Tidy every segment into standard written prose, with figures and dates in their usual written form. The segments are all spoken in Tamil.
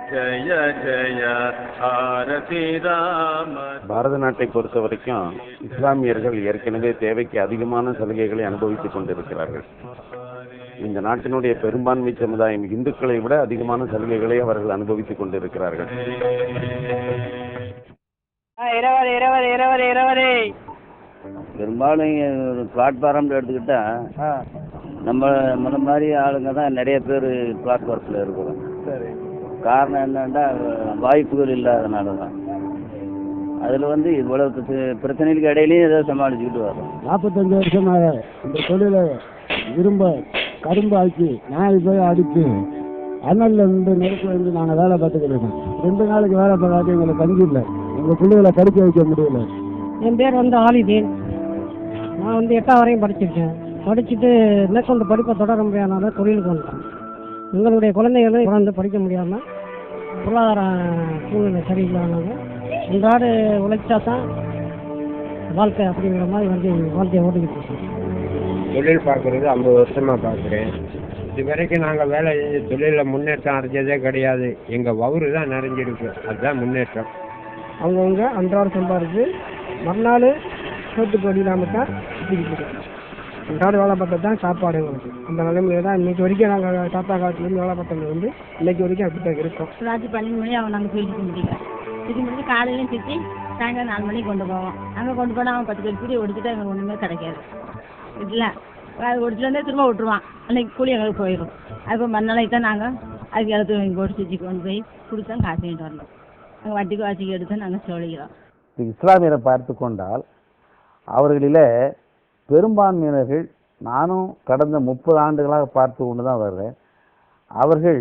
ஜய ஜய ஆரதி ராம. பாரத நாட்டை பொறுத்த வரைக்கும் இஸ்லாமியர்கள் ஏற்கனவே தேவைக்கு அதிகமான சலுகைகளை அனுபவித்துக் கொண்டிருக்கிறார்கள். இந்த நாட்டினுடைய பெரும்பான்மை சமுதாயம் இந்துக்களை விட அதிகமான சலுகைகளை அவர்கள் அனுபவித்துக் கொண்டிருக்கிறார்கள். பெரும்பாலும் பிளாட்ஃபாரம் எடுத்துக்கிட்டா நம்ம மாதிரி ஆளுங்க தான் நிறைய பேர் பிளாட்ஃபாரத்தில் இருக்கிறோம். காரணம் என்னன்னா வாய்ப்புகள் இல்லாதனால தான். அதில் இவ்வளவு பிரச்சனைகளுக்கு இடையிலையும் ஏதோ சமாளிச்சுக்கிட்டு வரோம். 45 வருஷமாக இந்த தொழிலை கரும்பு ஆக்கி நாய் போய் அடித்து அண்ணல்ல 2 நெருப்பு நாங்கள் வேலை பார்த்துக்கிறோம். 2 நாளைக்கு வேலை பார்க்காது எங்களுக்கு தங்கி இல்லை. எங்கள் பிள்ளைகளை படிக்க வைக்க முடியல. என் பேர் ஆலிதீன். நான் 8ஆம் வரையும் படிச்சிருக்கேன். படிச்சுட்டு மேற்கொண்டு படிப்பை தொடர முடியாதனால தொழிலுக்கு வந்துட்டேன். எங்களுடைய குழந்தைகளும் குழந்தை படிக்க முடியாமல் பொருளாதார சூழ்நிலை சரியில்லாதனால அன்றாடு உழைச்சா தான் வாழ்க்கை அப்படிங்கிற மாதிரி வாழ்க்கையை ஓட்டிக்கிட்டு இருக்கோம். தொழில் பார்க்குறது 50 வருஷமாக பார்க்குறேன். இது வரைக்கும் நாங்கள் வேலை செஞ்ச தொழிலில் முன்னேற்றம் அடைஞ்சதே கிடையாது. எங்கள் வவுறு தான் நிறைஞ்சிருக்கு. அதுதான் முன்னேற்றம். அவங்கவுங்க அன்றாடம் சம்பாதிச்சு மறுநாள் சோத்துக்கு வழி இல்லாமல் தான் சுற்றிக்கிட்டு இருக்கோம். அன்றாட வேலை பார்த்தா தான் சாப்பாடு எங்களுக்கு. அந்த நிலைமையில தான் இன்னைக்கு வரைக்கும் நாங்கள் தாத்தா காலத்துலேருந்து வேலை பார்த்தது இன்னைக்கு வரைக்கும் அப்படித்தான் இருக்கோம். ராத்திரி 12 மணி அவன் நாங்கள் போயிட்டு முடிக்கிறோம். இது முடிஞ்சு காலையிலையும் சுற்றி சாயங்காலம் 4 மணிக்கு கொண்டு போவோம். அங்கே கொண்டு போனால் அவன் 10 பேர் பீடி ஒடிச்சுட்டு எங்களுக்கு ஒன்றுமே கிடைக்காது. இல்லை அது ஒடிச்சுலேருந்தே திரும்ப விட்டுருவான். அன்னைக்கு கூலி எங்களுக்கு போயிடும். அதுக்கு மறுநாளைக்கு தான் நாங்கள் அதுக்கு இடத்துல வாங்கி போட்டு சுற்றி கொண்டு போய் கொடுத்தா காசு வாங்கிட்டு வரணும். நாங்கள் வட்டிக்கு வாசிக்கு எடுத்து நாங்கள் சொல்லிக்கிறோம். இஸ்லாமியரை பார்த்து கொண்டால் அவர்களில் பெரும்பான்மையினர்கள், நானும் கடந்த 30 ஆண்டுகளாக பார்த்து கொண்டு தான் வர்றேன், அவர்கள்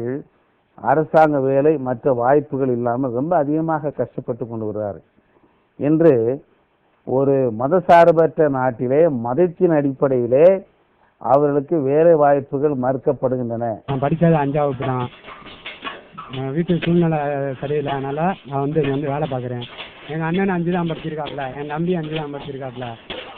அரசாங்க வேலை மற்ற வாய்ப்புகள் இல்லாமல் ரொம்ப அதிகமாக கஷ்டப்பட்டு கொண்டு வருவார். என்று ஒரு மதசார்பற்ற நாட்டிலே மதத்தின் அடிப்படையிலே அவர்களுக்கு வேலை வாய்ப்புகள் மறுக்கப்படுகின்றன. நான் படித்தது 5ஆவது தான். வீட்டு சூழ்நிலை சரியில்லைனால நான் இங்கே வேலை பார்க்குறேன். எங்கள் அண்ணன் 5 தான் படிச்சிருக்காப்புல, என் தம்பி 5 தான் படிச்சிருக்காப்புல.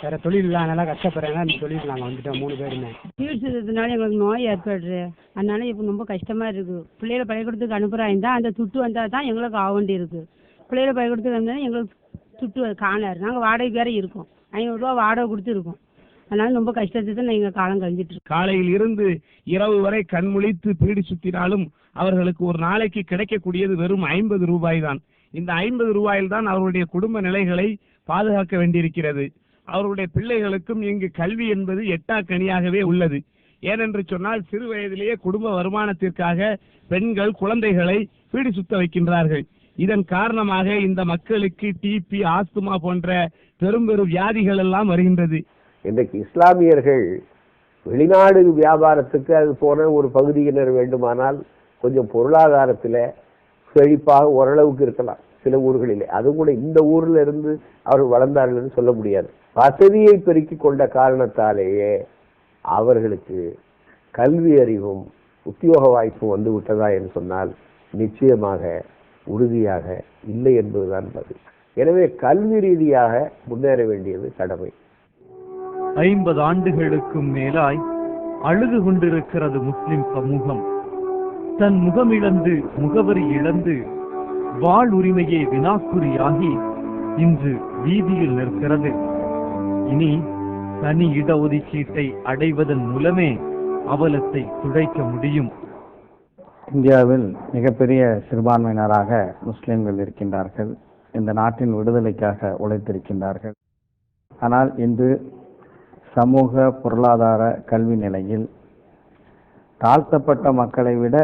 வேறு தொழில் இல்லாதனால கஷ்டப்படுறேன்னா இந்த தொழில் நாங்கள் வந்துட்டோம் 3 பேருமே. தீவிரத்தினால எங்களுக்கு நோய் ஏற்படுது. அதனால இப்போ ரொம்ப கஷ்டமாக இருக்குது. பிள்ளைகளை பள்ளிக்கூடத்துக்கு அனுப்புகிறாங்க. அந்த துட்டு வந்தால் தான் எங்களுக்கு ஆக வேண்டி இருக்குது. பிள்ளைகளை பள்ளிக்கூடத்துக்கு வந்தால் எங்களுக்கு துட்டு காணாரு. நாங்கள் வாடகைக்கு வேறு இருக்கோம். 500 ரூபா வாடகை கொடுத்துருக்கோம். அதனால ரொம்ப கஷ்டத்தை தான் எங்கள் காலம் கழிஞ்சிட்டு இருக்கோம். காலையில் இருந்து இரவு வரை கண்முழித்து பீடி சுத்தினாலும் அவர்களுக்கு ஒரு நாளைக்கு கிடைக்கக்கூடியது வெறும் 50 ரூபாய் தான். இந்த 50 ரூபாயில் தான் அவருடைய குடும்ப நிலைகளை பாதுகாக்க வேண்டியிருக்கிறது. அவருடைய பிள்ளைகளுக்கும் இங்கு கல்வி என்பது எட்டாக்கனியாகவே உள்ளது. ஏனென்று சொன்னால் சிறு வயதிலேயே குடும்ப வருமானத்திற்காக பெண்கள் குழந்தைகளை பீடி சுத்த வைக்கின்றார்கள். இதன் காரணமாக இந்த மக்களுக்கு டிபி, ஆஸ்துமா போன்ற பெரும் வியாதிகள் எல்லாம் வருகின்றது. இன்றைக்கு இஸ்லாமியர்கள் வெளிநாடு வியாபாரத்துக்கு அது போன ஒரு பகுதியினர் வேண்டுமானால் கொஞ்சம் பொருளாதாரத்தில் செழிப்பாக ஓரளவுக்கு இருக்கலாம் சில ஊர்களிலே. அது கூட இந்த ஊரில் இருந்து அவர்கள் வளர்ந்தார்கள் சொல்ல முடியாது. வசதியை பெருக்கிக் கொண்ட காரணத்தாலேயே அவர்களுக்கு கல்வி அறிவும் உத்தியோக வாய்ப்பும் வந்து விட்டதா என்று சொன்னால் நிச்சயமாக உறுதியாக இல்லை என்பதுதான் பதில். எனவே கல்வி ரீதியாக முன்னேற வேண்டியது கடமை. 50 ஆண்டுகளுக்கும் மேலாய் அழுது கொண்டிருக்கிறது முஸ்லிம் சமூகம். தன் முகமிழந்து முகவரி இழந்து வாழ் உரிமையை வினாக்குறியாகி இன்று வீதியில் நிற்கிறது. இனி தனி இடஒதுக்கீட்டை அடைவதன் மூலமே அவலத்தை துடைக்க முடியும். இந்தியாவில் மிகப்பெரிய சிறுபான்மையினராக முஸ்லிம்கள் இருக்கின்றார்கள். இந்த நாட்டின் விடுதலைக்காக உழைத்திருக்கின்றார்கள். ஆனால் இன்று சமூக பொருளாதார கல்வி நிலையில் தாழ்த்தப்பட்ட மக்களை விட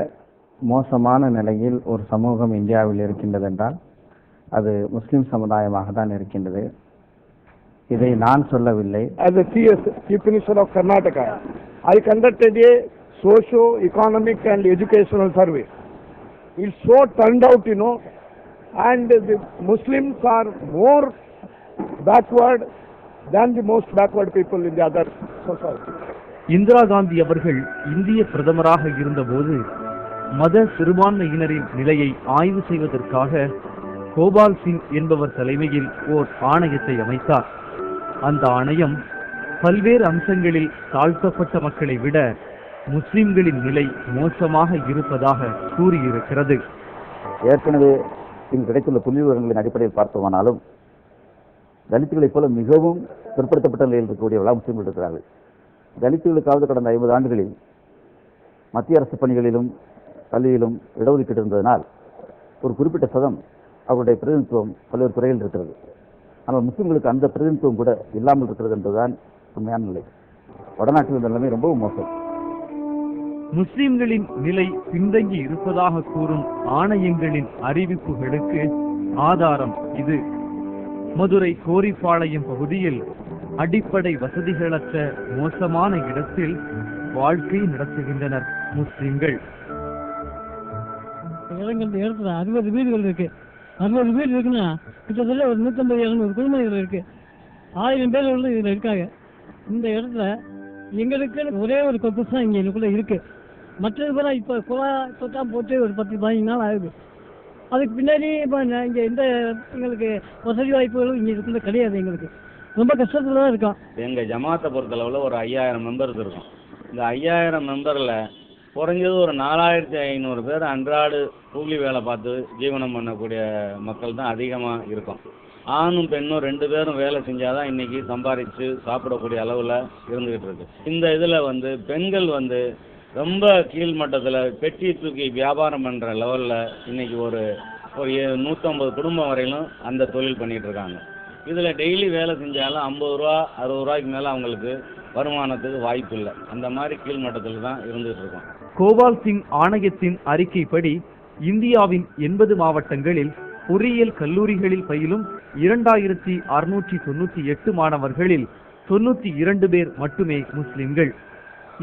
மோசமான நிலையில் ஒரு சமூகம் இந்தியாவில் இருக்கின்றது என்றால் அது முஸ்லிம் சமுதாயமாக தான் இருக்கின்றது. இதை நான் சொல்லவில்லை. As a CS, Chief Minister of Karnataka, I conducted a socio-economic and educational survey. It so turned out, and the Muslims are more backward than the most backward people in the other society. Indira Gandhi அவர்கள் இந்திய பிரதமராக இருந்தபோது மத சிறுபான்மையினரின் நிலையை ஆய்வு செய்வதற்காக கோபால் சிங் என்பவர் தலைமையில் ஓர் ஆணையத்தை அமைத்தார். அந்த ஆணையம் பல்வேறு அம்சங்களில் தாழ்த்தப்பட்ட மக்களை விட முஸ்லிம்களின் நிலை மோசமாக இருப்பதாக கூறியிருக்கிறது. ஏற்கனவே இங்கு கிடைத்துள்ள புள்ளி விவரங்களின் அடிப்படையில் பார்த்தோமானாலும் தலித்துகளைப் போல மிகவும் பிற்படுத்தப்பட்ட நிலையில் இருக்கக்கூடியவர்களாக முஸ்லீம்கள் இருக்கிறார்கள். தலித்துகளுக்காவது கடந்த 50 ஆண்டுகளில் மத்திய அரசு பணிகளிலும் கல்வியிலும் இடஒதுக்கீடு இருந்ததனால் ஒரு குறிப்பிட்ட சதம் அவருடைய பிரதிநிதித்துவம் பல்வேறு துறையில் இருக்கிறது. ஆனால் முஸ்லிம்களுக்கு அந்த பிரதிநிதித்துவம் கூட இல்லாமல் இருக்கிறது என்பதுதான் உண்மையான நிலை. வடநாட்டில் இந்த நிலைமை ரொம்பவும் மோசம். முஸ்லிம்களின் நிலை பின்தங்கி இருப்பதாக கூறும் ஆணையங்களின் அறிவிப்புகளுக்கு ஆதாரம் இது. மதுரை கோரிப்பாளையம் பகுதியில் அடிப்படை வசதிகளற்ற மோசமான இடத்தில் வாழ்க்கை நடத்துகின்றனர் முஸ்லிம்கள். இடத்துல 60 வீடுகள் இருக்கு. 60 வீடு இருக்குன்னா கிட்டத்தட்ட ஒரு 150-200 குடும்பங்கள் இருக்கு. 1000 பேர் இதில் இருக்காங்க. இந்த இடத்துல எங்களுக்கு ஒரே ஒரு கொப்பஸ் தான் இங்கே எனக்குள்ள இருக்கு. மற்றது பேரா இப்போ குழா சொத்தான் போட்டு ஒரு 10-15 நாள் ஆகுது. அதுக்கு பின்னாடி இப்போ இங்கே எந்த எங்களுக்கு வசதி வாய்ப்புகளும் இங்கே இதுக்குள்ள கிடையாது. எங்களுக்கு ரொம்ப கஷ்டத்துல தான் இருக்கோம். எங்கள் ஜமாத்தை பொறுத்தளவில் ஒரு 5000 மெம்பர்ஸ் இருக்கும். இந்த 5000 மெம்பரில் குறைஞ்சது ஒரு 4500 பேர் அன்றாடு கூலி வேலை பார்த்து ஜீவனம் பண்ணக்கூடிய மக்கள் தான் அதிகமாக இருக்கும். ஆணும் பெண்ணும் 2 பேரும் வேலை செஞ்சாதான் இன்னைக்கு சம்பாதிச்சு சாப்பிடக்கூடிய அளவில் இருந்துகிட்டு இருக்கு. இந்த இதில் பெண்கள் ரொம்ப கீழ்மட்டத்தில் பெட்டி தூக்கி வியாபாரம் பண்ணுற லெவலில் இன்னைக்கு ஒரு 150 குடும்பம் வரையிலும் அந்த தொழில் பண்ணிட்டு இருக்காங்க. இதில் டெய்லி வேலை செஞ்சாலும் 50 ரூபா 60 ரூபாய்க்கு மேலே அவங்களுக்கு வருமானத்துக்கு வாய்ப்பு இல்லை. அந்த மாதிரி கீழ்மட்டத்தில் தான் இருந்துகிட்டு இருக்கோம். கோபால் சிங் ஆணையத்தின் அறிக்கைப்படி இந்தியாவின் 80 மாவட்டங்களில் பொறியியல் கல்லூரிகளில் பயிலும் 2698 மாணவர்களில் 92 பேர் மட்டுமே முஸ்லிம்கள்.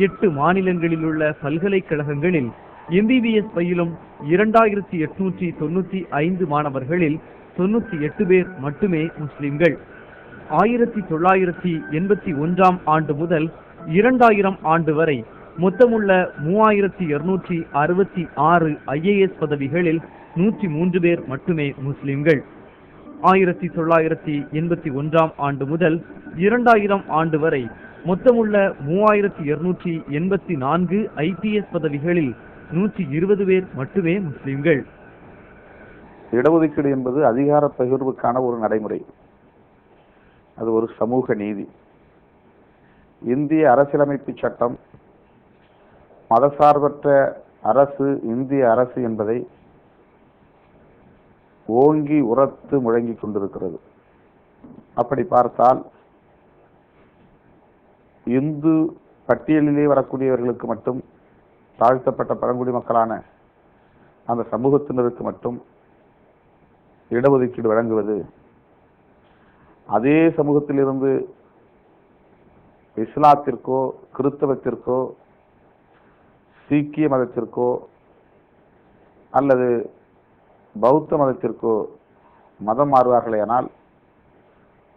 8 மாநிலங்களில் உள்ள பல்கலைக்கழகங்களில் MBBS பயிலும் 2895 மாணவர்களில் 98 பேர் மட்டுமே முஸ்லிம்கள். 1981 ஆண்டு முதல் 2000 ஆண்டு வரை மொத்தமுள்ள 3266 IAS பதவிகளில் 103 பேர் மட்டுமே முஸ்லிம்கள். 1981 ஆண்டு முதல் 2000 ஆண்டு வரை மொத்தமுள்ள 3284 IPS பதவிகளில் 120 பேர் மட்டுமே முஸ்லிம்கள். இடஒதுக்கீடு என்பது அதிகார பகிர்வுக்கான ஒரு நடைமுறை. அது ஒரு சமூக நீதி. இந்திய அரசியலமைப்பு சட்டம் மதசார்பற்ற அரசு இந்திய அரசு என்பதை ஓங்கி உரத்து முழங்கிக் கொண்டிருக்கிறது. அப்படி பார்த்தால் இந்து பட்டியலிலே வரக்கூடியவர்களுக்கு மட்டும், தாழ்த்தப்பட்ட பழங்குடி மக்களான அந்த சமூகத்தினருக்கு மட்டும் இடஒதுக்கீடு வழங்குவது, அதே சமூகத்திலிருந்து இஸ்லாத்திற்கோ கிறிஸ்தவத்திற்கோ சீக்கிய மதத்திற்கோ அல்லது பௌத்த மதத்திற்கோ மதம் மாறுவார்களேயானால்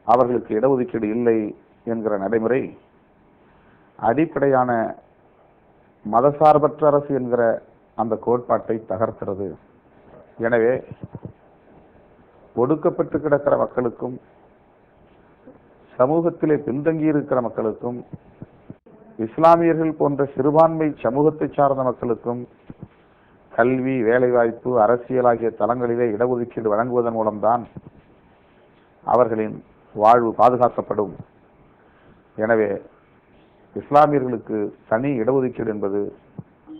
அவர்களுக்கு இடஒதுக்கீடு இல்லை என்கிற நடைமுறை அடிப்படையான மதசார்பற்ற அரசு என்கிற அந்த கோட்பாட்டை தகர்க்கிறது. எனவே ஒடுக்கப்பட்டு கிடக்கிற மக்களுக்கும் சமூகத்திலே பின்தங்கியிருக்கிற மக்களுக்கும் இஸ்லாமியர்கள் போன்ற சிறுபான்மை சமூகத்தை சார்ந்த மக்களுக்கும் கல்வி, வேலைவாய்ப்பு, அரசியல் ஆகிய தளங்களிலே இடஒதுக்கீடு வழங்குவதன் மூலம்தான் அவர்களின் வாழ்வு பாதுகாக்கப்படும். எனவே இஸ்லாமியர்களுக்கு தனி இடஒதுக்கீடு என்பது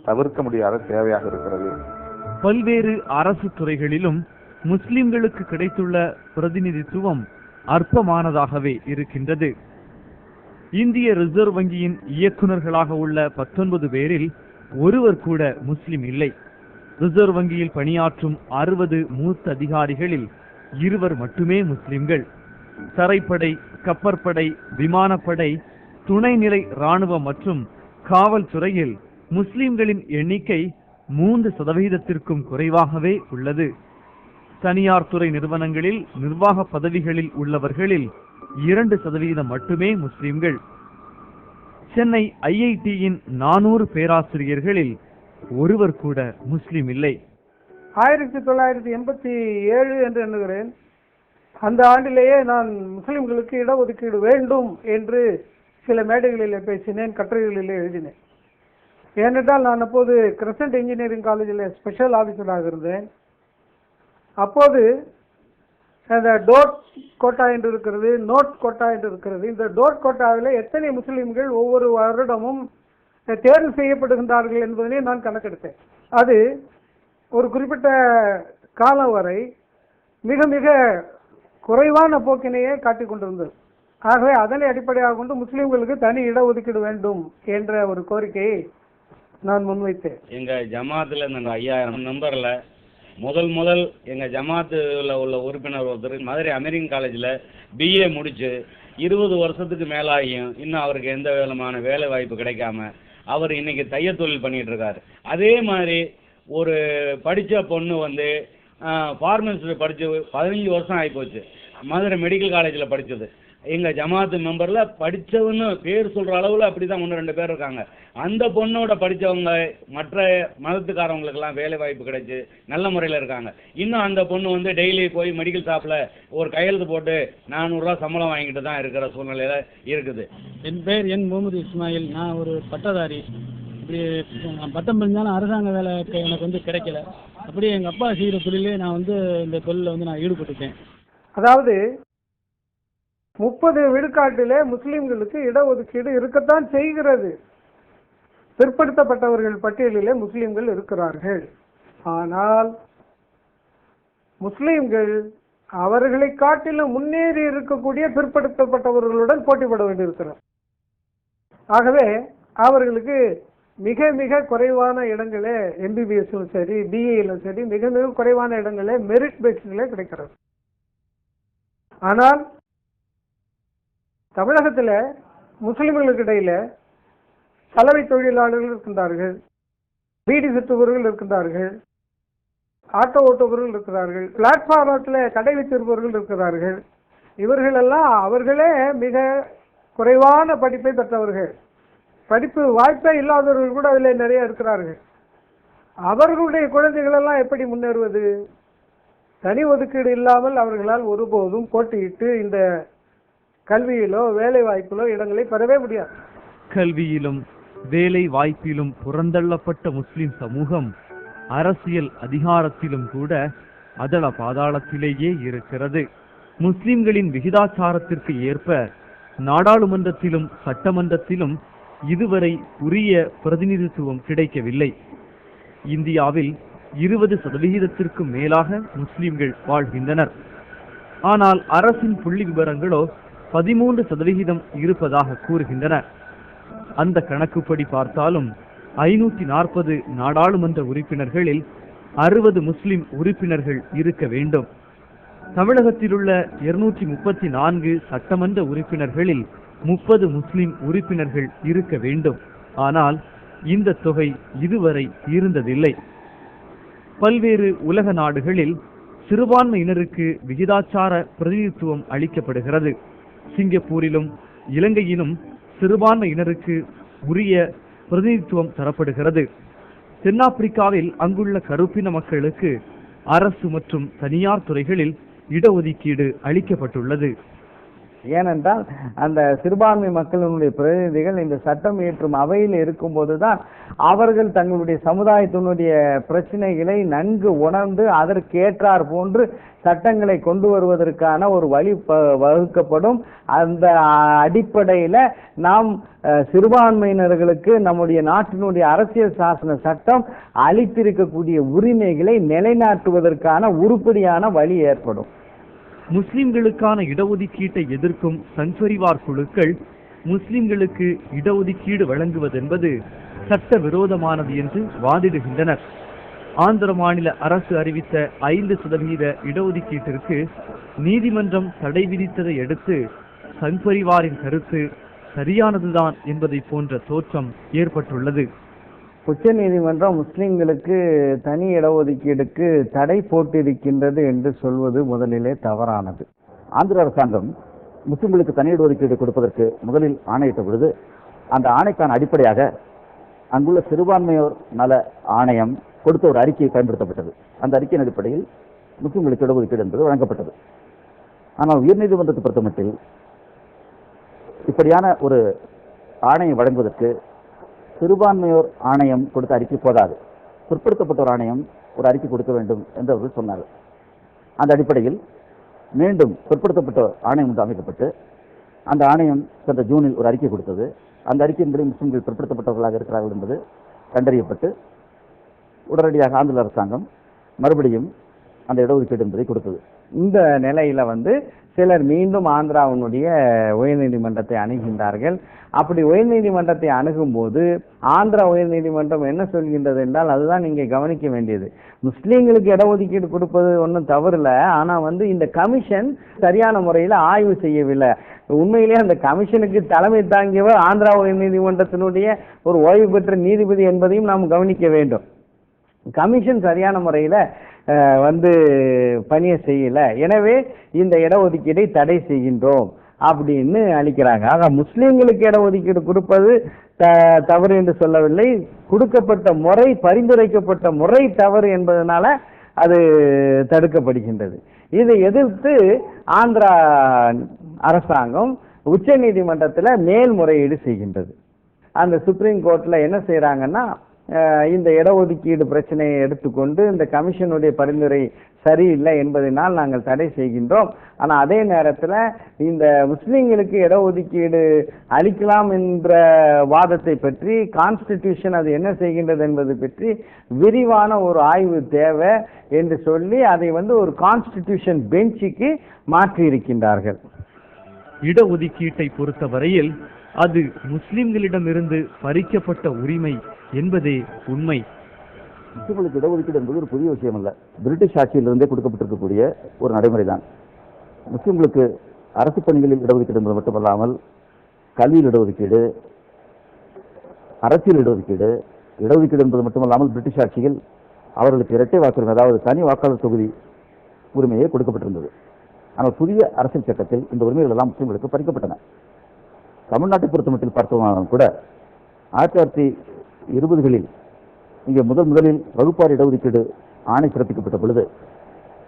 தவிர்க்க முடியாத தேவையாக இருக்கிறது. பல்வேறு அரசு துறைகளிலும் முஸ்லிம்களுக்கு கிடைத்துள்ள பிரதிநிதித்துவம் அற்பமானதாகவே இருக்கின்றது. இந்திய ரிசர்வ் வங்கியின் இயக்குநர்களாக உள்ள 19 பேரில் ஒருவர் கூட முஸ்லிம் இல்லை. ரிசர்வ் வங்கியில் பணியாற்றும் 60 மூத்த அதிகாரிகளில் 2 மட்டுமே முஸ்லிம்கள். தரைப்படை, கப்பற்படை, விமானப்படை, துணைநிலை இராணுவம் மற்றும் காவல்துறையில் முஸ்லிம்களின் எண்ணிக்கை 3% குறைவாகவே உள்ளது. தனியார் துறை நிறுவனங்களில் நிர்வாக பதவிகளில் உள்ளவர்களில் 2% மட்டுமே முஸ்லிம்கள். சென்னை IITயின் 400 பேராசிரியர்களில் ஒருவர் கூட முஸ்லிம் இல்லை. 1987 என்று எண்ணுகிறேன். அந்த ஆண்டிலேயே நான் முஸ்லிம்களுக்கு இடஒதுக்கீடு வேண்டும் என்று சில மேடைகளிலே பேசினேன், கட்டுரைகளிலே எழுதினேன். ஏனென்றால் நான் அப்போது கிரசன்ட் இன்ஜினியரிங் காலேஜில் ஸ்பெஷல் ஆஃபீஸராக இருந்தேன். அப்போது அந்த டோட் கோட்டா என்று இருக்கிறது, நோட் கோட்டா என்று இருக்கிறது. இந்த டோட் கோட்டாவில் எத்தனை முஸ்லிம்கள் ஒவ்வொரு வருடமும் தேர்வு செய்யப்படுகின்றார்கள் என்பதனை நான் கணக்கெடுத்தேன். அது ஒரு குறிப்பிட்ட காலம் வரை மிக மிக குறைவான போக்கினையே காட்டிக் கொண்டிருந்தது. ஆகவே அதனை அடிப்படையாக கொண்டு முஸ்லிம்களுக்கு தனி இடஒதுக்கீடு வேண்டும் என்ற ஒரு கோரிக்கையை நான் முன்வைத்தேன். எங்க ஜமாத்துல இந்த 5000 நம்பர்ல முதல் எங்க ஜமாத்துல உள்ள உறுப்பினர் ஒருத்தர் மதுரை அமெரிக்கன் காலேஜில் BA முடிச்சு 20 வருஷத்துக்கு மேலாகியும் இன்னும் அவருக்கு எந்த விதமான வேலை வாய்ப்பு கிடைக்காம அவர் இன்னைக்கு தையல் தொழில் பண்ணிட்டு இருக்காரு. அதே மாதிரி ஒரு படித்த பொண்ணு வந்து ஃபார்மசிஸ்ட் படித்து 15 வருஷம் ஆகிப்போச்சு, மதுரை மெடிக்கல் காலேஜில் படித்தது. எங்கள் ஜமாத்து மெம்பரில் படித்தவன்னு பேர் சொல்கிற அளவில் அப்படி தான் 1-2 பேர் இருக்காங்க. அந்த பொண்ணோட படித்தவங்க மற்ற மதத்துக்காரவங்களுக்கெல்லாம் வேலை வாய்ப்பு கிடைச்சி நல்ல முறையில் இருக்காங்க. இன்னும் அந்த பொண்ணு வந்து டெய்லி போய் மெடிக்கல் ஷாப்பில் ஒரு கையெழுத்து போட்டு 400 ரூபா சம்பளம் வாங்கிட்டு தான் இருக்கிற சூழ்நிலையில் இருக்குது. என் பேர் முகமது இஸ்மாயில். நான் ஒரு பட்டதாரி. இப்படி பட்டம் படிஞ்சாலும் அரசாங்க வேலை எனக்கு வந்து கிடைக்கல. அப்படியே எங்கள் அப்பா செய்கிற தொழிலே நான் வந்து இந்த தொழிலில் வந்து நான் ஈடுபட்டுட்டேன். அதாவது 30 விழுக்காட்டிலே முஸ்லிம்களுக்கு இடஒதுக்கீடு இருக்கத்தான் செய்கிறது. பிற்படுத்தப்பட்டவர்கள் பட்டியலிலே முஸ்லிம்கள் இருக்கிறார்கள். ஆனால் முஸ்லிம்கள் அவர்களை காட்டிலும் முன்னேறி இருக்கக்கூடிய பிற்படுத்தப்பட்டவர்களுடன் போட்டிப்பட வேண்டியிருக்கிறார். ஆகவே அவர்களுக்கு மிக மிக குறைவான இடங்களே MBBS-லும் சரி BA-லும் சரி மிக மிக குறைவான இடங்களே மெரிட் பேசிஸில் கிடைக்கிறது. ஆனால் தமிழகத்தில் முஸ்லிம்களுக்கு இடையில சலவை தொழிலாளர்கள் இருக்கின்றார்கள், பீடி சுற்றுபவர்கள் இருக்கின்றார்கள், ஆட்டோ ஓட்டுபவர்கள் இருக்கிறார்கள், பிளாட்ஃபார்மத்தில் கடை வைத்திருப்பவர்கள் இருக்கிறார்கள். இவர்களெல்லாம் அவர்களே மிக குறைவான படிப்பை பெற்றவர்கள், படிப்பு வாய்ப்பே இல்லாதவர்கள் கூட அதில் நிறைய இருக்கிறார்கள். அவர்களுடைய குழந்தைகளெல்லாம் எப்படி முன்னேறுவது? தனி ஒதுக்கீடு இல்லாமல் அவர்களால் ஒருபோதும் போட்டியிட்டு இந்த கல்வியிலோ வேலை வாய்ப்பிலோ இடங்களை பெறவே முடியாது. கல்வியிலும் வேலை வாய்ப்பிலும் புறந்தள்ளப்பட்ட முஸ்லிம் சமூகம் அரசியல் அதிகாரத்திலும் கூட அதள பாதாளத்திலேயே இருக்கிறது. முஸ்லிம்களின் விகிதாச்சாரத்திற்கு ஏற்ப நாடாளுமன்றத்திலும் சட்டமன்றத்திலும் இதுவரை உரிய பிரதிநிதித்துவம் கிடைக்கவில்லை. இந்தியாவில் 20% மேலாக முஸ்லிம்கள் வாழ்கின்றனர். ஆனால் அரசின் புள்ளி விவரங்களோ 13% இருப்பதாக கூறுகின்றன. அந்த கணக்குப்படி பார்த்தாலும் 540 நாடாளுமன்ற உறுப்பினர்களில் 60 முஸ்லிம் உறுப்பினர்கள் இருக்க வேண்டும். தமிழகத்திலுள்ள 234 சட்டமன்ற உறுப்பினர்களில் 30 முஸ்லிம் உறுப்பினர்கள் இருக்க வேண்டும். ஆனால் இந்த தொகை இதுவரை இருந்ததில்லை. பல்வேறு உலக நாடுகளில் சிறுபான்மையினருக்கு விகிதாச்சார பிரதிநிதித்துவம் அளிக்கப்படுகிறது. சிங்கப்பூரிலும் இலங்கையிலும் சிறுபான்மையினருக்கு உரிய பிரதிநிதித்துவம் தரப்படுகிறது. தென்னாப்பிரிக்காவில் அங்குள்ள கருப்பின மக்களுக்கு அரசு மற்றும் தனியார் துறைகளில் இடஒதுக்கீடு அளிக்கப்பட்டுள்ளது. ஏனென்றால் அந்த சிறுபான்மை மக்களினுடைய பிரதிநிதிகள் இந்த சட்டம் இயற்றும் அவையில் இருக்கும்போதுதான் அவர்கள் தங்களுடைய சமுதாயத்தினுடைய பிரச்சனைகளை நன்கு உணர்ந்து அதற்கு ஏற்றார் போன்று சட்டங்களை கொண்டு வருவதற்கான ஒரு வழி வகுக்கப்படும். அந்த அடிப்படையில் நாம் சிறுபான்மையினர்களுக்கு நம்முடைய நாட்டினுடைய அரசியல் சாசன சட்டம் அளித்திருக்கக்கூடிய உரிமைகளை நிலைநாட்டுவதற்கான உருப்படியான வழி ஏற்படும். முஸ்லிம்களுக்கான இடஒதுக்கீட்டை எதிர்க்கும் சங்பரிவார் குழுக்கள் முஸ்லிம்களுக்கு இடஒதுக்கீடு வழங்குவதென்பது சட்ட விரோதமானது என்று வாதிடுகின்றனர். ஆந்திர மாநில அரசு அறிவித்த 5% இடஒதுக்கீட்டிற்கு நீதிமன்றம் தடை விதித்ததை அடுத்து சங்பரிவாரின் கருத்து சரியானதுதான் என்பதை போன்ற தோற்றம் ஏற்பட்டுள்ளது. உச்ச நீதிமன்றம் முஸ்லிம்களுக்கு தனி இடஒதுக்கீடுக்கு தடை போட்டிருக்கின்றது என்று சொல்வது முதலிலே தவறானது. ஆந்திர அரசாங்கம் முஸ்லிம்களுக்கு தனி இடஒதுக்கீடு கொடுப்பதற்கு முதலில் ஆணையிட்ட பொழுது அந்த ஆணைக்கான அடிப்படையாக அங்குள்ள சிறுபான்மையோர் நல ஆணையம் கொடுத்த ஒரு அறிக்கை பயன்படுத்தப்பட்டது. அந்த அறிக்கையின் அடிப்படையில் முஸ்லிம்களுக்கு இடஒதுக்கீடு என்பது வழங்கப்பட்டது. ஆனால் உயர்நீதிமன்றத்தை பொறுத்தமட்டில் இப்படியான ஒரு ஆணையை வழங்குவதற்கு சிறுபான்மையோர் ஆணையம் கொடுத்த அறிக்கை போதாது, பிற்படுத்தப்பட்டோர் ஆணையம் ஒரு அறிக்கை கொடுக்க வேண்டும் என்று அவர்கள் சொன்னார்கள். அந்த அடிப்படையில் மீண்டும் பிற்படுத்தப்பட்ட ஆணையம் ஒன்று அமைக்கப்பட்டு அந்த ஆணையம் சென்ற ஜூனில் ஒரு அறிக்கை கொடுத்தது. அந்த அறிக்கையின்படி முஸ்லிம்கள் பிற்படுத்தப்பட்டவர்களாக இருக்கிறார்கள் என்பது கண்டறியப்பட்டு உடனடியாக ஆந்திர அரசாங்கம் மறுபடியும் அந்த இடஒதுக்கீடு என்பதை கொடுத்தது. இந்த நிலையில சிலர் மீண்டும் ஆந்திராவினுடைய உயர்நீதிமன்றத்தை அணுகின்றார்கள். அப்படி உயர்நீதிமன்றத்தை அணுகும் போது ஆந்திரா உயர்நீதிமன்றம் என்ன சொல்கின்றது என்றால், அதுதான் நீங்க கவனிக்க வேண்டியது, முஸ்லீம்களுக்கு இடஒதுக்கீடு கொடுப்பது ஒன்றும் தவறில்ல, ஆனா இந்த கமிஷன் சரியான முறையில் ஆய்வு செய்யவில்லை. உண்மையிலேயே அந்த கமிஷனுக்கு தலைமை தாங்கியவர் ஆந்திரா உயர்நீதிமன்றத்தினுடைய ஒரு ஓய்வு பெற்ற நீதிபதி என்பதையும் நாம் கவனிக்க வேண்டும். கமிஷன் சரியான முறையில் பணியை செய்யல, எனவே இந்த இடஒதுக்கீடை தடை செய்கின்றோம் அப்படின்னு அளிக்கிறாங்க. ஆக முஸ்லீம்களுக்கு இடஒதுக்கீடு கொடுப்பது தவறு என்று சொல்லவில்லை, கொடுக்கப்பட்ட முறை, பரிந்துரைக்கப்பட்ட முறை தவறு என்பதனால அது தடுக்கப்படுகின்றது. இதை எதிர்த்து ஆந்திரா அரசாங்கம் உச்ச நீதிமன்றத்தில் மேல்முறையீடு செய்கின்றது. அந்த சுப்ரீம் கோர்ட்ல என்ன செய்யறாங்கன்னா, இந்த இடஒதுக்கீடு பிரச்சனையை எடுத்துக்கொண்டு இந்த கமிஷனுடைய பரிந்துரை சரியில்லை என்பதனால் நாங்கள் தடை செய்கின்றோம். ஆனால் அதே நேரத்தில் இந்த முஸ்லீம்களுக்கு இடஒதுக்கீடு அளிக்கலாம் என்ற வாதத்தை பற்றி கான்ஸ்டிடியூஷன் அது என்ன செய்கின்றது என்பது பற்றி விரிவான ஒரு ஆய்வு தேவை என்று சொல்லி அதை ஒரு கான்ஸ்டிடியூஷன் பெஞ்சுக்கு மாற்றி இருக்கின்றார்கள். இடஒதுக்கீட்டை பொறுத்தவரையில் அது முஸ்லிம்களிடமிருந்து பறிக்கப்பட்ட உரிமை என்பதே உண்மை. முஸ்லிம்களுக்கு இடஒதுக்கீடு என்பது ஒரு புதிய விஷயம் அல்ல. பிரிட்டிஷ் ஆட்சியிலிருந்தே கொடுக்கப்பட்டிருக்கக்கூடிய ஒரு நடைமுறை தான். முஸ்லிம்களுக்கு அரசு பணிகளில் இடஒதுக்கீடு என்பது மட்டுமல்லாமல் கல்வியில் இடஒதுக்கீடு, அரசியல் இடஒதுக்கீடு என்பது மட்டுமல்லாமல் பிரிட்டிஷ் ஆட்சியில் அவர்களுக்கு இரட்டை வாக்குரிமை, அதாவது தனி வாக்காளர் தொகுதி உரிமையே கொடுக்கப்பட்டிருந்தது. ஆனால் புதிய அரசியல் சட்டத்தில் இந்த உரிமைகள் எல்லாம் முஸ்லிம்களுக்கு பறிக்கப்பட்டன. தமிழ்நாட்டை பொறுத்த மட்டும் பார்த்தோம்னாலும் கூட 1920களில் இங்கே முதலில் வகுப்பார் இடஒதுக்கீடு ஆணை பிறப்பிக்கப்பட்ட பொழுது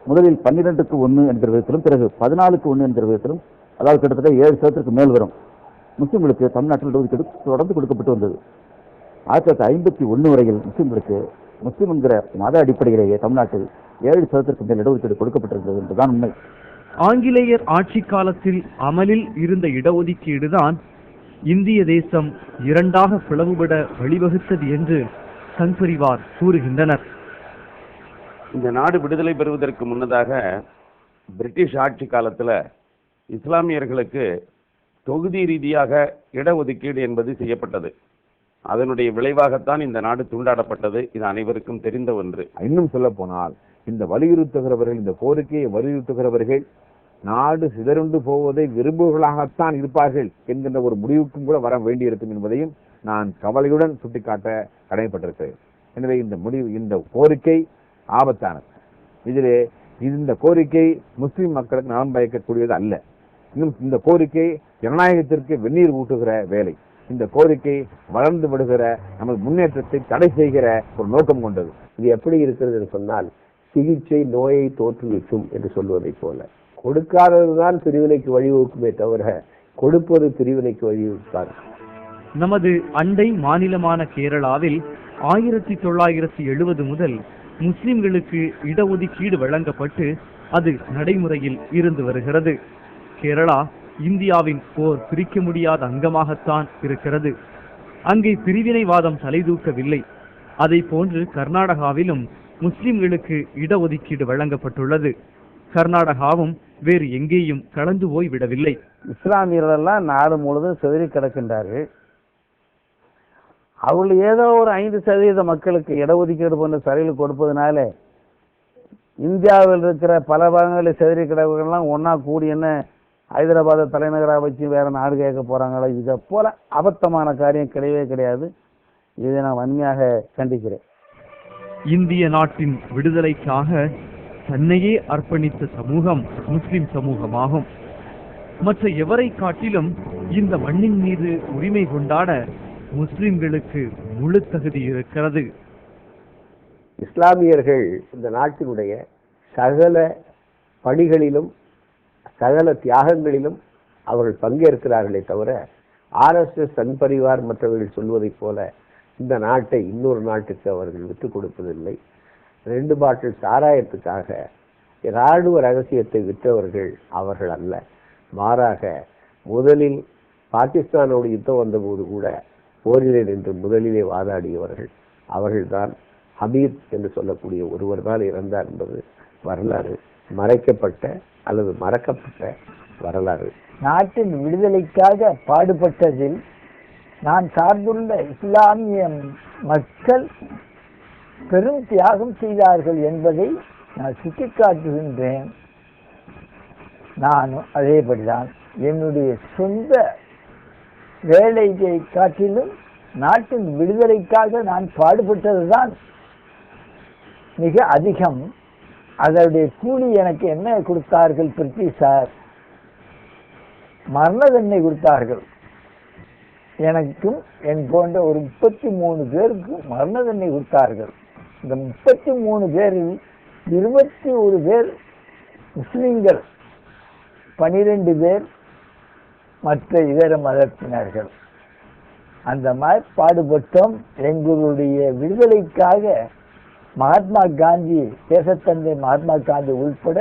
முதலில் 12:1 என்கிற விதத்திலும் பிறகு 14:1 என்கிற விதத்திலும், அதாவது கிட்டத்தட்ட 7% மேல் வரும் முஸ்லிம்களுக்கு தமிழ்நாட்டில் இடஒதுக்கீடு தொடர்ந்து கொடுக்கப்பட்டு வந்தது. 1951 வரையில் முஸ்லிம்களுக்கு முஸ்லிம் என்கிற மத அடிப்படையிலேயே தமிழ்நாட்டில் 7% மேல் இடஒதுக்கீடு கொடுக்கப்பட்டிருந்தது என்றுதான் உண்மை. ஆங்கிலேயர் ஆட்சி காலத்தில் அமலில் இருந்த இடஒதுக்கீடு தான் இந்திய தேசம் இரண்டாக பிளவுபட வழிவகுத்தது என்று சங் பரிவார் கூறுகின்றனர். இந்த நாடு விடுதலை பெறுவதற்கு முன்னதாக பிரிட்டிஷ் ஆட்சி காலத்தில் இஸ்லாமியர்களுக்கு தொகுதி ரீதியாக இடஒதுக்கீடு என்பது செய்யப்பட்டது. அதனுடைய விளைவாகத்தான் இந்த நாடு துண்டாடப்பட்டது. இது அனைவருக்கும் தெரிந்த ஒன்று. இன்னும் சொல்ல போனால் இந்த வலியுறுத்துகிறவர்கள், இந்த கோரிக்கையை வலியுறுத்துகிறவர்கள் நாடு சிதறுண்டு போவதை விரும்புகளாகத்தான் இருப்பார்கள் என்கின்ற ஒரு முடிவுக்கும் கூட வர வேண்டியிருக்கும் என்பதையும் நான் கவலையுடன் சுட்டிக்காட்ட கடமைப்பட்டிருக்கிறேன். எனவே இந்த கோரிக்கை ஆபத்தானது. இதிலே இந்த கோரிக்கை முஸ்லிம் மக்களுக்கு நலம் பயக்கக்கூடியது அல்ல. இன்னும் இந்த கோரிக்கை ஜனநாயகத்திற்கு வெந்நீர் ஊட்டுகிற வேலை. இந்த கோரிக்கை வளர்ந்து விடுகிற நமது முன்னேற்றத்தை தடை செய்கிற ஒரு நோக்கம் கொண்டது. இது எப்படி இருக்கிறது என்று சொன்னால், சிகிச்சை நோயை தோற்றுவிக்கும் என்று சொல்வதை போல, கொடுக்காததுதான் பிரிவினைக்கு வழிவகுக்குமே தவிர கொடுப்பது பிரிவினைக்கு வழிவகுக்காது. நமது அண்டை மாநிலமான கேரளாவில் 1970 முதல் முஸ்லிம்களுக்கு இடஒதுக்கீடு வழங்கப்பட்டு அது நடைமுறையில் இருந்து வருகிறது. கேரளா இந்தியாவின் ஓர் பிரிக்க முடியாத அங்கமாகத்தான் இருக்கிறது. அங்கே பிரிவினைவாதம் தலைதூக்கவில்லை. அதை போன்று கர்நாடகாவிலும் முஸ்லிம்களுக்கு இடஒதுக்கீடு வழங்கப்பட்டுள்ளது. கர்நாடகாவும் வேறு எங்கேயும் கலந்து போய் விடவில்லை. இஸ்லாமியர்களெல்லாம் நாடு முழுவதும் சிதறி கிடக்கின்றார்கள். அவர்கள் ஏதோ ஒரு 5% மக்களுக்கு இடஒதுக்கீடு போன்ற சலுகைகள் கொடுப்பதனால இந்தியாவில் இருக்கிற பல பாகங்களில் சிதறி கிடக்கிறவர்கள்லாம் ஒன்னா கூடி என்ன ஹைதராபாத்தை தலைநகராக வச்சு வேற நாடு கேட்க போறாங்களா? இதை போல அபத்தமான காரியம் கிடையவே கிடையாது. இதை நான் வன்மையாக கண்டிக்கிறேன். இந்திய நாட்டின் விடுதலைக்காக தன்னையே அர்ப்பணித்த சமூகம் முஸ்லிம் சமூகமாகும். மற்ற எவரை காட்டிலும் இந்த மண்ணின் மீது உரிமை கொண்டாட முஸ்லிம்களுக்கு முழு தகுதி இருக்கிறது. இஸ்லாமியர்கள் இந்த நாட்டினுடைய சகல பணிகளிலும் சகல தியாகங்களிலும் அவர்கள் பங்கேற்கிறார்களே தவிர RSS சங் பரிவார் மற்றவர்கள் சொல்வதைப் போல இந்த நாட்டை இன்னொரு நாட்டுக்கு அவர்கள் விட்டுக் கொடுப்பதில்லை. 2 பாட்டில் சாராயத்துக்காக இராணுவ ரகசியத்தை விற்றவர்கள் அவர்கள் அல்ல. மாறாக முதலில் பாகிஸ்தானோடு யுத்தம் வந்தபோது கூட போரிலே நின்று முதலிலே வாதாடியவர்கள் அவர்கள்தான். ஹபீப் என்று சொல்லக்கூடிய ஒருவர் தான் இறந்தார் என்பது வரலாறு, மறைக்கப்பட்ட அல்லது மறக்கப்பட்ட வரலாறு. நாட்டின் விடுதலைக்காக பாடுபட்டதில் நான் சார்ந்துள்ள இஸ்லாமிய மக்கள் பெரும் தியாகம் செய்தார்கள் என்பதை நான் சுட்டிக்காட்டுகின்றேன். நானும் அதேபடிதான் என்னுடைய சொந்த வேலையை காட்டிலும் நாட்டின் விடுதலைக்காக நான் பாடுபட்டதுதான் மிக அதிகம். அதனுடைய கூலி எனக்கு என்ன கொடுத்தார்கள்? பிரிட்டிஷார் மரண தண்டனை கொடுத்தார்கள். எனக்கும் என் போன்ற ஒரு 33 பேருக்கு மரண தண்டனை கொடுத்தார்கள். இந்த 33 பேரில் 21 பேர் முஸ்லிம்கள், 12 பேர் மற்ற இதர மதத்தினர்கள். அந்த மாதிரி பாடுபட்டோம். எங்களுடைய விடுதலைக்காக மகாத்மா காந்தி, தேசத்தந்தை மகாத்மா காந்தி உள்பட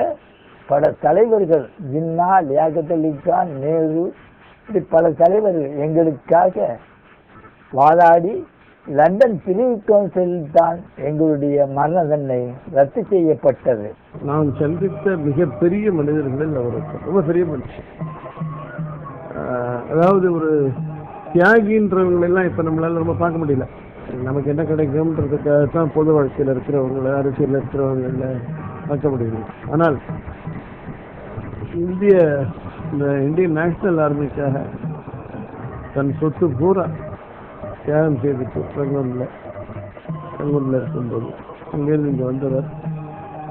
பல தலைவர்கள், ஜின்னா, லியாகத் அலி கான், நேரு, இப்படி பல தலைவர்கள் எங்களுக்காக வாதாடி லண்டன் பிரிவு கவுன்சிலில் தான் எங்களுடைய மரண தண்டனை ரத்து செய்யப்பட்டது. நாம் சந்தித்த மிகப்பெரிய மனிதர்களில் அவர் ரொம்ப பெரிய மனுஷன். அதாவது ஒரு தியாகின்றவங்களெல்லாம் இப்போ நம்மளால ரொம்ப பார்க்க முடியல. நமக்கு என்ன கிடைக்கும்ன்றதுக்காக தான் பொது வாழ்க்கையில் இருக்கிறவங்கள, அரசியலில் இருக்கிறவங்கள பார்க்க முடியல. ஆனால் இந்த இந்தியன் நேஷனல் ஆர்மிக்காக தன் சொத்து பூரா தியாகம் செய்துட்டு ரங்கூரில் இருக்கும்போது அங்கேருந்து இங்கே வந்தவர்.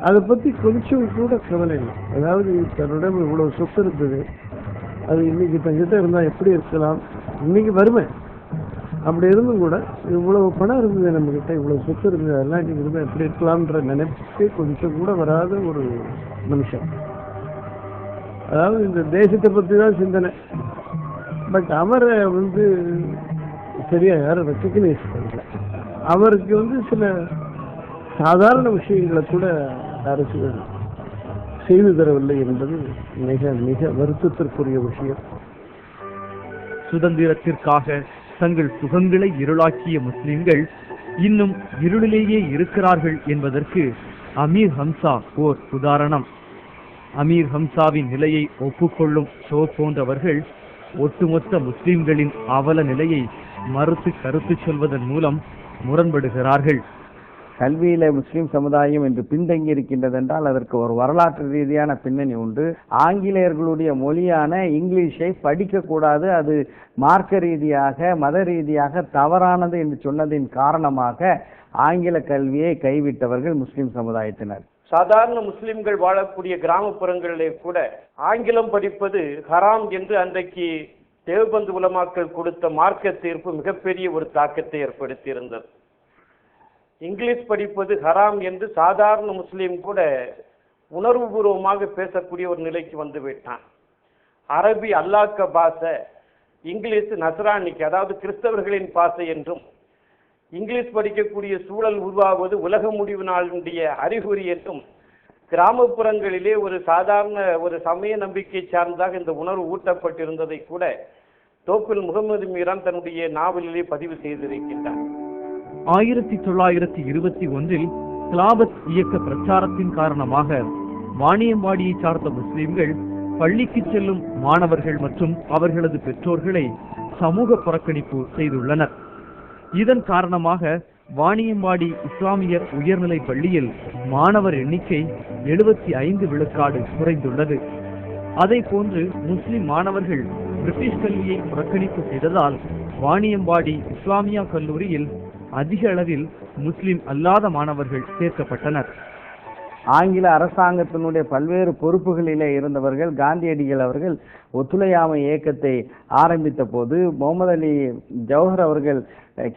அதை பற்றி கொஞ்சம் கூட கவலை இல்லை. அதாவது தன்னிடம் இவ்வளோ சொத்து இருந்தது, அது இன்னைக்கு தங்கிட்ட இருந்தால் எப்படி இருக்கலாம், இன்னைக்கு வருவேன் அப்படி இருந்தும் கூட இவ்வளவு பணம் இருந்தது நம்மக்கிட்ட, இவ்வளோ சொத்து இருந்தது, அதெல்லாம் இன்னைக்கு இருந்தால் எப்படி இருக்கலாம்ன்ற நினைப்பே கொஞ்சம் கூட வராத ஒரு நிமிஷம். அதாவது இந்த தேசத்தை பற்றி தான் சிந்தனை. பட் அவரை சரியா யாரும் ரெக்கக்னைஸ் பண்ணல. அவருக்கு சில சாதாரண விஷயங்களை கூட அரசுகள் செய்து தரவில்லை என்பது மிக மிக வருத்தத்திற்குரிய விஷயம். சுதந்திரத்திற்காக தங்கள் சுகங்களை இருளாக்கிய முஸ்லிம்கள் இன்னும் இருளிலேயே இருக்கிறார்கள் என்பதற்கு அமீர் ஹம்சா ஓர் உதாரணம். அமீர் ஹம்சாவின் நிலையை ஒப்புக்கொள்ளும் ஷோ போன்றவர்கள் ஒட்டுமொத்த முஸ்லிம்களின் அவல நிலையை மறுத்து கருத்து சொல்வதன் மூலம் முரண்படுகிறார்கள். கல்வியில முஸ்லிம் சமுதாயம் என்று பின்தங்கி இருக்கின்றது என்றால் அதற்கு ஒரு வரலாற்று ரீதியான பின்னணி உண்டு. ஆங்கிலேயர்களுடைய மொழியான இங்கிலீஷை படிக்கக்கூடாது, அது மார்க்க ரீதியாக மத ரீதியாக தவறானது என்று சொன்னதின் காரணமாக ஆங்கில கல்வியை கைவிட்டவர்கள் முஸ்லிம் சமுதாயத்தினர். சாதாரண முஸ்லிம்கள் வாழக்கூடிய கிராமப்புறங்களிலே கூட ஆங்கிலம் படிப்பது ஹராம் என்று அன்றைக்கு தேவபந்து உலமாக்கள் கொடுத்த மார்க்க தீர்ப்பு மிகப்பெரிய ஒரு தாக்கத்தை ஏற்படுத்தி இருந்தது. இங்கிலீஷ் படிப்பது ஹராம் என்று சாதாரண முஸ்லீம் கூட உணர்வுபூர்வமாக பேசக்கூடிய ஒரு நிலைக்கு வந்து விட்டான். அரபி அல்லாக்க பாஷை, இங்கிலீஷ் நஸ்ரானிக்கு அதாவது கிறிஸ்தவர்களின் பாஷை என்றும், இங்கிலீஷ் படிக்கக்கூடிய சூழல் உருவாவது உலக முடிவு நாளுடைய அறிகுறி என்றும் கிராமப்புறங்களிலே ஒரு சாதாரண ஒரு சமய நம்பிக்கை சார்ந்தாக இந்த உணர்வு ஊட்டப்பட்டிருந்ததை கூட தோப்பில் முகமது மீரான் தன்னுடைய நாவலிலே பதிவு செய்திருக்கின்றார். 1921 கிலாபத் இயக்க பிரச்சாரத்தின் காரணமாக வாணியம்பாடியை சார்ந்த முஸ்லிம்கள் பள்ளிக்கு செல்லும் மாணவர்கள் மற்றும் அவர்களது பெற்றோர்களை சமூக புறக்கணிப்பு செய்துள்ளனர். இதன் காரணமாக வாணியம்பாடி இஸ்லாமியர் உயர்நிலை பள்ளியில் மாணவர் எண்ணிக்கை 75 விழுக்காடு குறைந்துள்ளது. அதை போன்று முஸ்லிம் மாணவர்கள் பிரிட்டிஷ் கல்வியை புறக்கணிப்பு செய்ததால் வாணியம்பாடி இஸ்லாமியா கல்லூரியில் அதிக அளவில் முஸ்லிம் அல்லாத மாணவர்கள் சேர்க்கப்பட்டனர். ஆங்கில அரசாங்கத்தினுடைய பல்வேறு பொறுப்புகளிலே இருந்தவர்கள் காந்தியடிகள் அவர்கள் ஒத்துழையாமை இயக்கத்தை ஆரம்பித்த போது, முகமது அலி ஜவஹர் அவர்கள்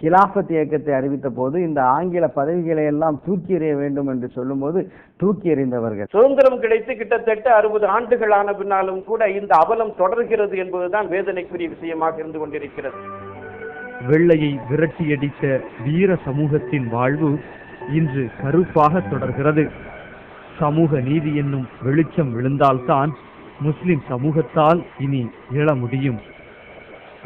கிலாஃபத் இயக்கத்தை அறிவித்த போது இந்த ஆங்கில பதவிகளை எல்லாம் தூக்கி எறிய வேண்டும் என்று சொல்லும் போது தூக்கி எறிந்தவர்கள். சுதந்திரம் கிடைத்து கிட்டத்தட்ட 60 ஆண்டுகள் ஆன பின்னாலும் கூட இந்த அவலம் தொடர்கிறது என்பதுதான் வேதனைக்குரிய விஷயமாக இருந்து கொண்டிருக்கிறது. வெள்ளையை விரட்டியடித்த வீர சமூகத்தின் வாழ்வு இன்று கருப்பாக தொடர்கிறது. சமூக நீதி என்னும் வெளிச்சம் விழுந்தால்தான் முஸ்லிம் சமூகத்தால் இனி எழ முடியும்.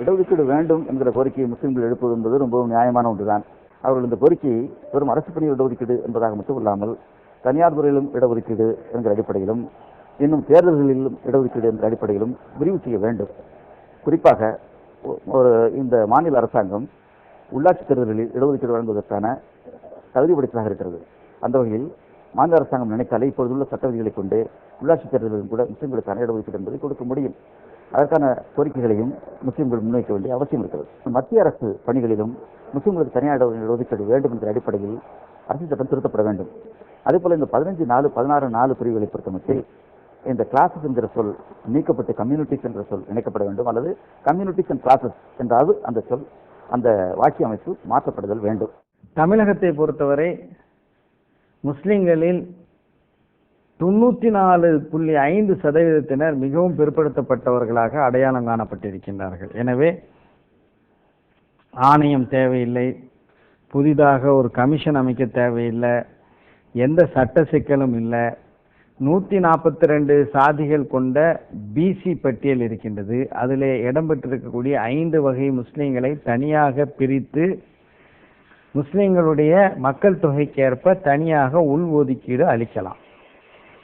இடஒதுக்கீடு வேண்டும் என்கிற கோரிக்கையை முஸ்லிம்கள் எழுப்புவது என்பது ரொம்பவும் நியாயமான ஒன்றுதான். அவர்கள் இந்த கோரிக்கையை வெறும் அரசு பணியில் இடஒதுக்கீடு என்பதாக மட்டும் இல்லாமல் தனியார் துறையிலும் இடஒதுக்கீடு என்கிற அடிப்படையிலும் இன்னும் தேர்தல்களிலும் இடஒதுக்கீடு என்ற அடிப்படையிலும் விரிவு செய்ய வேண்டும். குறிப்பாக இந்த மாநில அரசாங்கம் உள்ளாட்சி தேர்தல்களில் இடஒதுக்கீடு வழங்குவதற்கான தகுதி படைத்ததாக இருக்கிறது. அந்த வகையில் மாநில அரசாங்கம் நினைத்தாலே இப்பொழுதுள்ள சட்ட விதிகளை கொண்டு உள்ளாட்சி தேர்தல்களிலும் கூட முஸ்லிம்களுக்கான இடஒதுக்கீடு என்பதை கொடுக்க முடியும். அதற்கான கோரிக்கைகளையும் முஸ்லிம்கள் முன்வைக்க வேண்டிய அவசியம் இருக்கிறது. மத்திய அரசு பணிகளிலும் முஸ்லிம்களுக்கு தனியார் இடஒதுக்கீடு வேண்டும் என்ற அடிப்படையில் அரசு சட்டம் திருத்தப்பட வேண்டும். அதேபோல இந்த 15(4) பிரிவுகளை பொறுத்தமட்டில் இந்த கிளாஸஸ் என்கிற சொல் நீக்கப்பட்டு கம்யூனிட்டிஸ் என்ற சொல் இணைக்கப்பட வேண்டும், அல்லது கம்யூனிட்டிஸ் அண்ட் கிளாஸஸ் என்றாவது அந்த சொல், அந்த வாட்சி அமைப்பு மாற்றப்படுதல் வேண்டும். தமிழகத்தை பொறுத்தவரை முஸ்லிம்களில் 94.5% மிகவும் பிற்படுத்தப்பட்டவர்களாக அடையாளம் காணப்பட்டிருக்கின்றார்கள். எனவே ஆணையம் தேவையில்லை, புதிதாக ஒரு கமிஷன் அமைக்க தேவையில்லை, எந்த சட்ட சிக்கலும் இல்லை. 142 சாதிகள் கொண்ட பிசி பட்டியல் இருக்கின்றது. அதில் இடம்பெற்றிருக்கக்கூடிய 5 வகை முஸ்லிம்களை தனியாக பிரித்து முஸ்லிம்களுடைய மக்கள் தொகைக்கேற்ப தனியாக உள் ஒதுக்கீடு அளிக்கலாம்.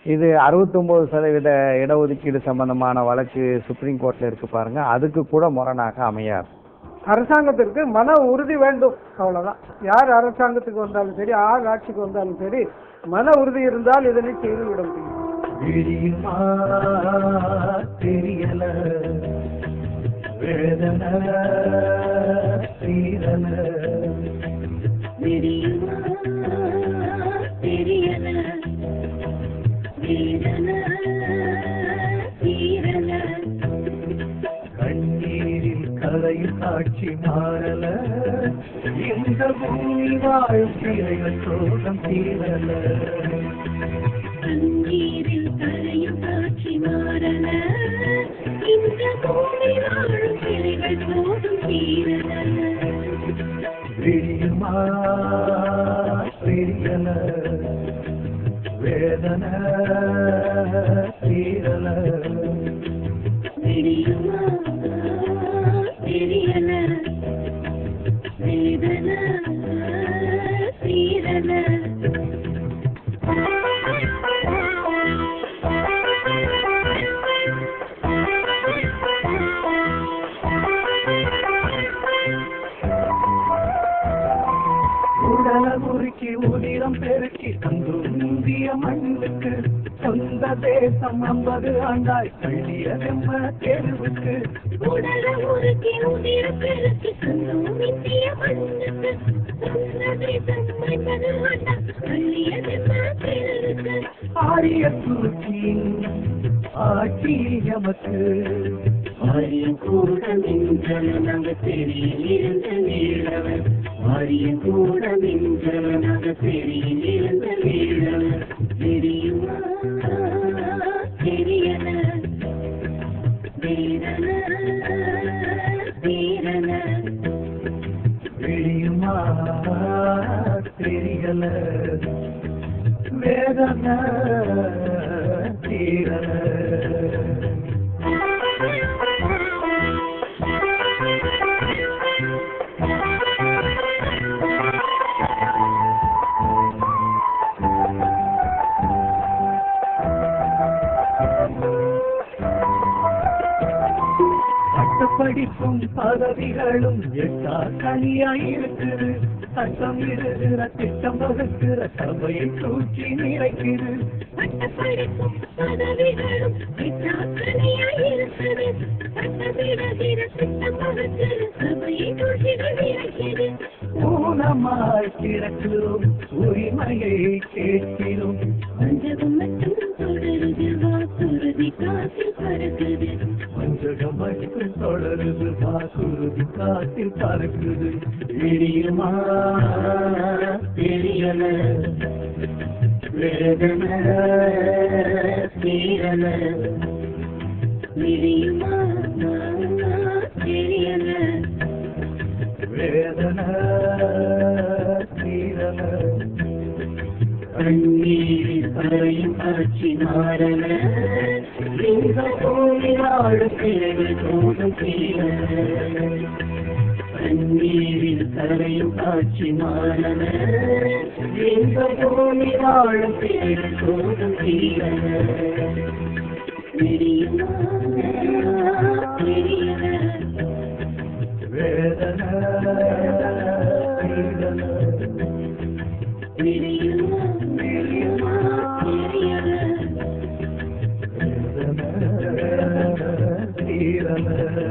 இது 69% இடஒதுக்கீடு சம்பந்தமான வழக்கு சுப்ரீம் கோர்ட்ல இருக்கு பாருங்க, அதுக்கு கூட முரணாக அமையாது. அரசாங்கத்திற்கு மன உறுதி வேண்டும், அவ்வளவுதான். யார் அரசாங்கத்துக்கு வந்தாலும் சரி, யார் ஆட்சிக்கு வந்தாலும் சரி, மன உறுதி இருந்தால் இதனை செய்து விட முடியும். கண்ணீரில் கரையில் காட்சி மாறல, இந்த பூமி வாழும் பிள்ளைகள் சோகம் தீரல. கண்ணீரில் கரையில் காட்சி மாறல, இந்த பூமி வாழும் பிள்ளைகள் சோகம் தீரல. விடியுமா தெரியல, வேதன தீரல. விடியுமா தெரியல, வேதன தீரல. உடலமுறுக்கி உதிரம் பெருக்கி தந்துந்திய மண்ணுக்கு சொந்த தேசம் 50 ஆண்டாய் தள்ளிய வெம்ம தெருவுக்கு. உடலமுறுக்கி உதிரம் பெருக்கி தந்துந்திய மண்ணுக்கு சொந்த தேசம் 50 ஆண்டாய் தள்ளிய வெம்ம தெருவுக்கு. ஆரிய துருக்கியின் ஆட்சி எமக்கு, ஆரியம் கூட மிஞ்சலனாக தெரியலிருந்த நீளவன், ஆரியம் கூட மிஞ்சலனாக தெரியலிருந்த நீளவன். தெரியுமா தெரியல, வேதன தீரல. தெரியுமா தெரியல, வேதன தீரல. படிப்பும் பதவிகளும் எட்டா கனியாயிருக்குது. சட்டம் இருக்கிற திட்டம் வகுக்கிற சபையை தூக்கி நிறைக்குது. படிப்பும் பதவிகளும் எட்டா கனியாயிருக்குது. சட்டம் இருக்கிற திட்டம் வகுக்கிற சபையை தூக்கி நிறைக்குது. ஊனமாய் கிடக்கிறோம், உரிமையை கேட்கிறோம். வஞ்சகம் மட்டும் தொடருது, வாக்குறுதி காற்றில் பறக்குது. வஞ்சகம் மட்டும் தொடருது, வாக்குறுதி காற்றில் பறக்குது. தெரியுமா தெரியல, வேதன தீரல. தெரியுமா தெரியல, வேதன தீரல. கண்ணீரில் கரையும் காட்சி மாறன இந்த போராடும் பிறகு தோடும் தீரன கண்ணீரில் கரையும் காட்சி மாறன இந்த போராடும் பிறகு தோடும் தீரன வேதன தீரன